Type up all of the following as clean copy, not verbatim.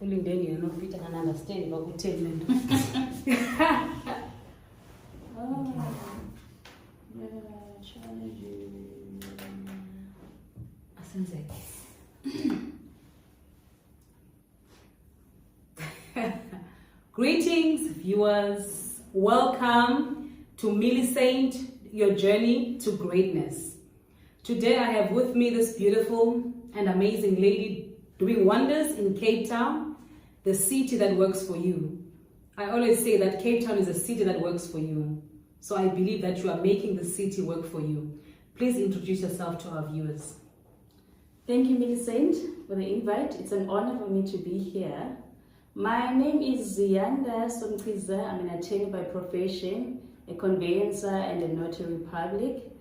ulindeni yena ufita can understand bakutheni lento. Asenzeke. Greetings, viewers. Welcome to Milisaint, your journey to greatness. Today I have with me this beautiful and amazing lady doing wonders in Cape Town, the city that works for you. I always say that Cape Town is a city that works for you. So I believe that you are making the city work for you. Please introduce yourself to our viewers. Thank you, Milisaint, for the invite. It's an honor for me to be here. My name is Ziyanda Somciza. I'm an attorney by profession, a conveyancer and a notary public,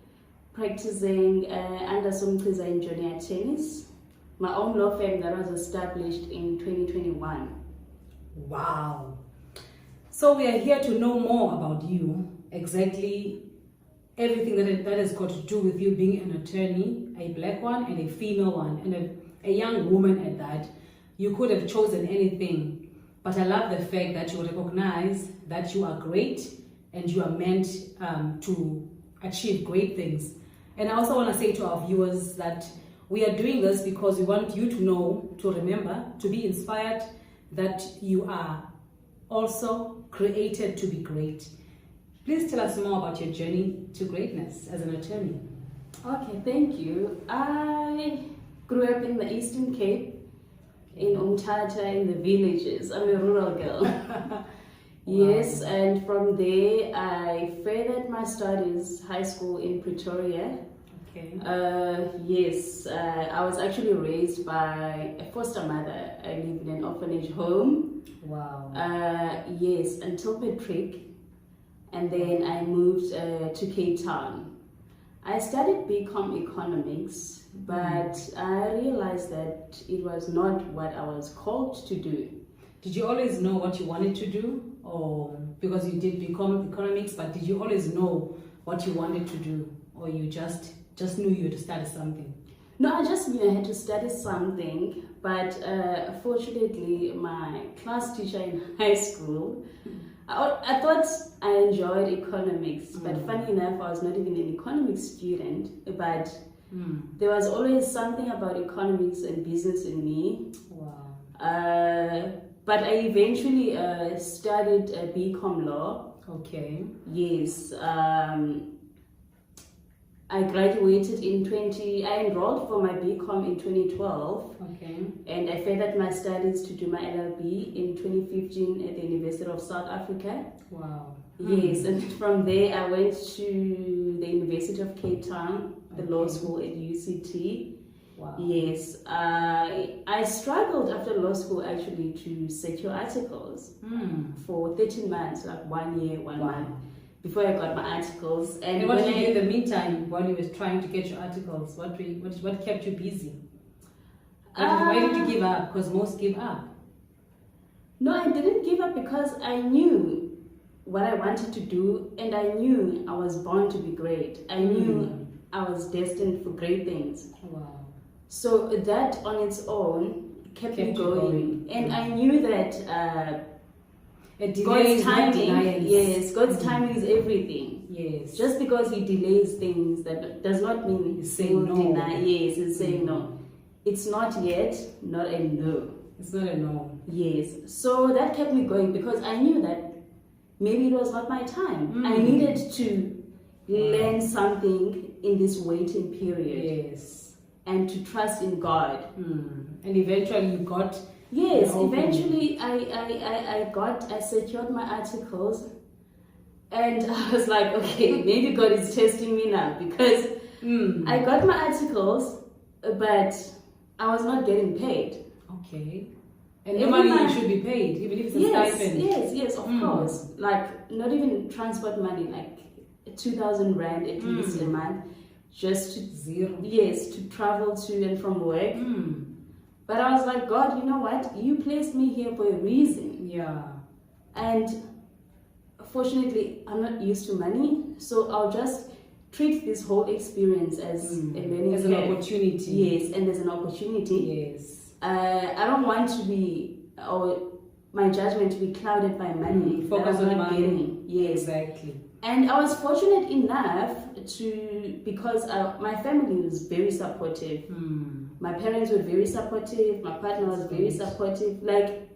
practicing under Somciza in junior attorneys. My own law firm that was established in 2021. Wow. So we are here to know more about you, exactly everything that has got to do with you being an attorney, a black one and a female one, and a young woman at that. You could have chosen anything, but I love the fact that you recognize that you are great and you are meant to achieve great things. And I also want to say to our viewers that we are doing this because we want you to know, to remember, to be inspired that you are also created to be great. Please tell us more about your journey to greatness as an attorney. Okay, thank you. I grew up in the Eastern Cape, in Umtata, in the villages. I'm a rural girl. Yes, and from there I furthered my studies, high school in Pretoria. Okay. Yes, I was actually raised by a foster mother. I lived in an orphanage home. Wow. Yes, until matric, and then I moved to Cape Town. I studied BCom economics, but I realized that it was not what I was called to do. Did you always know what you wanted to do? Or because you did BCom economics, but did you always know what you wanted to do? Or you just knew you had to study something? No, I just knew I had to study something, but fortunately my class teacher in high school, I thought I enjoyed economics, but funny enough, I was not even an economics student, but there was always something about economics and business in me. Wow. But I eventually studied BCom law. Okay. Yes. I graduated I enrolled for my BCom in 2012. Okay. And I furthered my studies to do my LLB in 2015 at the University of South Africa. Wow. Yes, and from there I went to the University of Cape Town, the law school at UCT. Wow. Yes, I struggled after law school actually to secure articles for 13 months, like 1 year, 1 month, before I got my articles. And what did you do in the meantime while you were trying to get your articles? What kept you busy? Why did you give up? Because most give up. No, I didn't give up because I knew what I wanted to do, and I knew I was born to be great. I knew I was destined for great things. Wow. So that on its own kept me going. And I knew that God's timing, yes, God's timing is everything. Yes. Just because He delays things, that does not mean He's saying no. deny. Yes, He's saying no. It's not yet, not a no. It's not a no. Yes. So that kept me going because I knew that maybe it was not my time. I needed to learn something in this waiting period. Yes. And to trust in God. And eventually you got... Yes, eventually I secured my articles, and I was like, okay, maybe God is testing me now, because I got my articles, but I was not getting paid. Okay. And normally you should be paid, even if it's a stipend. Yes, of course. Like, not even transport money, like 2,000 Rand at least a month, just to... Zero. Yes, to travel to and from work. But I was like, God, you know what? You placed me here for a reason. Yeah. And fortunately, I'm not used to money, so I'll just treat this whole experience as a learning as an opportunity. Yes, and as an opportunity. Yes. I don't want to be or my judgment to be clouded by money. Focus that I was on not money. getting. Yes. Exactly. And I was fortunate enough because my family was very supportive. My parents were very supportive. My partner was very supportive. Like,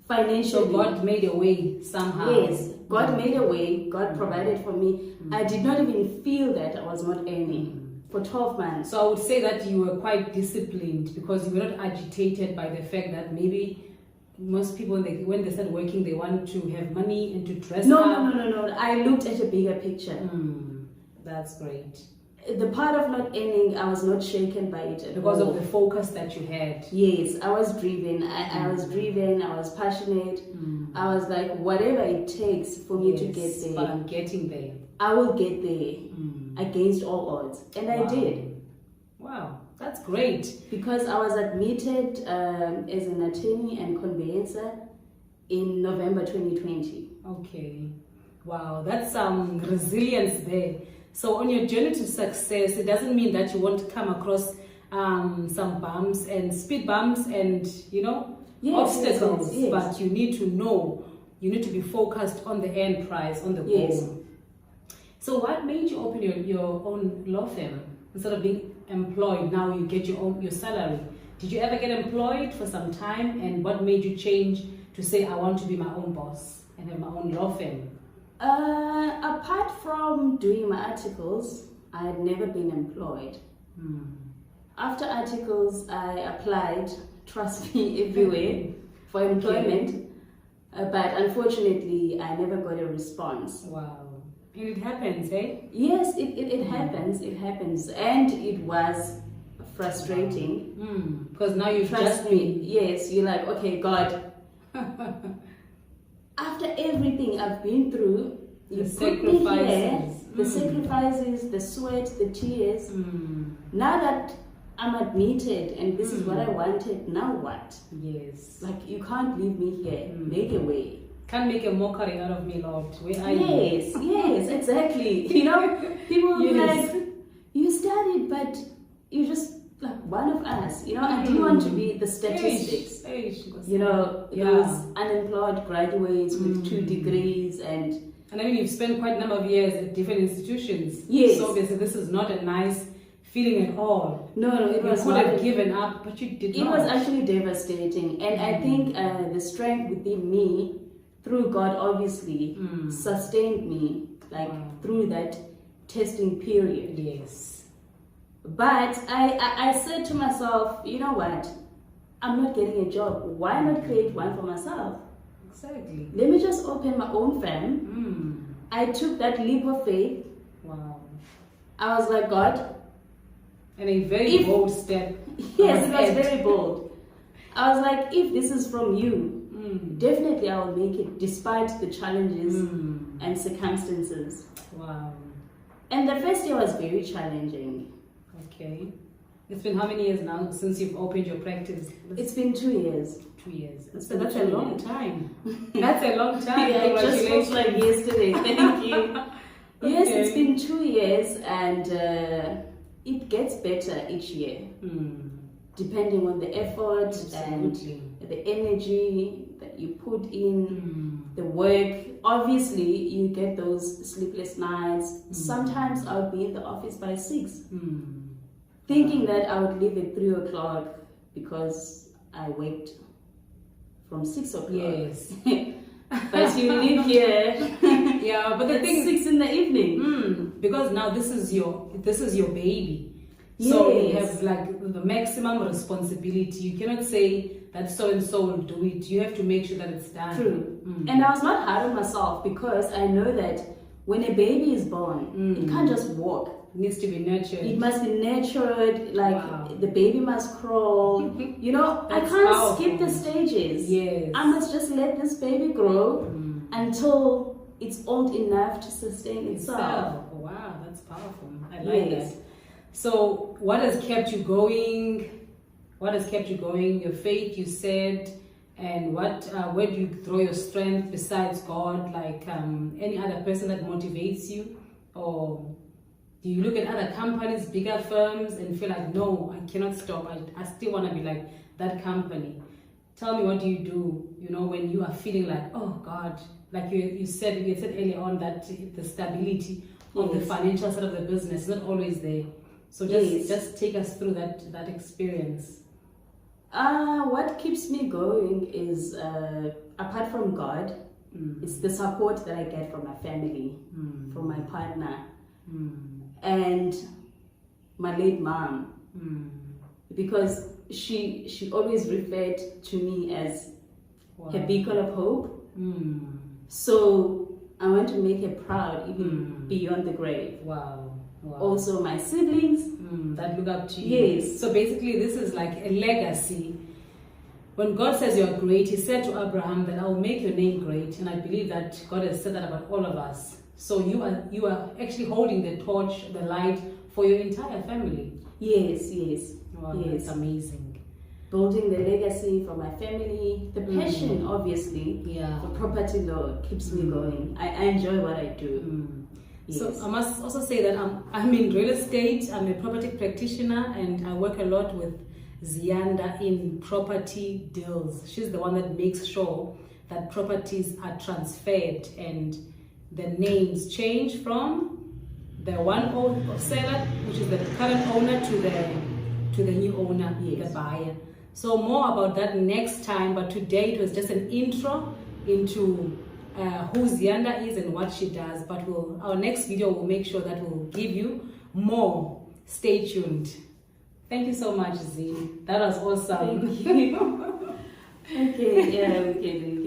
financially. So God made a way somehow. Yes, God made a way. God provided for me. I did not even feel that I was not earning for 12 months. So I would say that you were quite disciplined because you were not agitated by the fact that maybe most people, when they start working, they want to have money and to dress up. No. I looked at a bigger picture. That's great. The part of not earning, I was not shaken by it at because all. of the focus that you had. Yes, I was driven. I was driven. I was passionate. I was like, whatever it takes for me to get there. But I'm getting there. I will get there against all odds. And I did. Wow, that's great. Because I was admitted as an attorney and conveyancer in November 2020. Okay. Wow, that's some resilience there. So on your journey to success, it doesn't mean that you won't come across some bumps and speed bumps and, obstacles. Yes. But you need to know, you need to be focused on the end prize, on the goal. Yes. So what made you open your own law firm? Instead of being employed, now you get your salary. Did you ever get employed for some time? And what made you change to say, I want to be my own boss and have my own law firm? Apart from doing my articles, I had never been employed. After articles, I applied, trust me, everywhere for employment. But unfortunately, I never got a response. Wow. And it happens, eh? Yes, it happens. It happens. And it was frustrating. Because now you trust me. Yes, you're like, okay, God. After everything I've been through, you put me here, the sacrifices, the sweat, the tears. Now that I'm admitted and this is what I wanted, now what? Yes. Like, you can't leave me here. Make a way. Can't make a mockery out of me, Lord. Where are you? Yes, exactly. People will be like, you studied, but you just like one of us. I didn't want to be the statistics. Those unemployed graduates with 2 degrees and I mean, you've spent quite a number of years at different institutions. Yes. So obviously this is not a nice feeling at all. No, it was you could have given up, but you did not. It was actually devastating. And I think the strength within me, through God obviously, sustained me through that testing period. Yes. But I said to myself, you know what? I'm not getting a job. Why not create one for myself? Exactly. Let me just open my own firm. I took that leap of faith. Wow. I was like, God. And a very bold step. Yes, it was very bold. I was like, if this is from you, definitely I will make it despite the challenges and circumstances. Wow. And the first year was very challenging. Okay. It's been how many years now since you've opened your practice? It's been 2 years. 2 years. That's a long time. That's a long time. Yeah, it just feels like yesterday. Thank you. Okay. Yes, it's been 2 years and it gets better each year. Depending on the effort and the energy that you put in, the work. Obviously, you get those sleepless nights. Sometimes I'll be in the office by 6. Thinking that I would leave at 3 o'clock because I worked from 6 o'clock. Yes. But you live here. Yeah, but the thing 6 in the evening. Because now this is your baby. Yes. So you have the maximum responsibility. You cannot say that so and so will do it. You have to make sure that it's done. True. And I was not hard on myself because I know that when a baby is born, it can't just walk. It needs to be nurtured. It must be nurtured. The baby must crawl. I can't skip the stages. Yes. I must just let this baby grow until it's old enough to sustain itself. Wow, that's powerful. I like that. So what has kept you going? What has kept you going? Your faith, you said, and where do you draw your strength besides God? Any other person that motivates you? Or do you look at other companies, bigger firms, and feel like, no, I cannot stop. I still want to be like that company. tell me, what do you do, when you are feeling like, oh God, like you said earlier on that the stability of the financial side of the business is not always there. So just take us through that experience. What keeps me going is, apart from God, it's the support that I get from my family, from my partner, and my late mom, because she always referred to me as her beacon of hope. So I want to make her proud, even beyond the grave. Wow. Also my siblings that look up to you. Yes. So basically this is like a legacy. When God says you are great, he said to Abraham that I will make your name great, and I believe that God has said that about all of us. So you are actually holding the torch, the light for your entire family. Yes. Wow, yes. That's amazing. Building the legacy for my family, the passion obviously for property law keeps me going. I enjoy what I do. Yes. So I must also say that I'm in real estate. I'm a property practitioner, and I work a lot with Ziyanda in property deals. She's the one that makes sure that properties are transferred and the names change from the one seller, which is the current owner, to the new owner, the buyer. So more about that next time, but today it was just an intro into who Ziyanda is and what she does. But our next video will make sure that we'll give you more. Stay tuned. Thank you so much, Z. That was awesome. Thank you. Okay, we can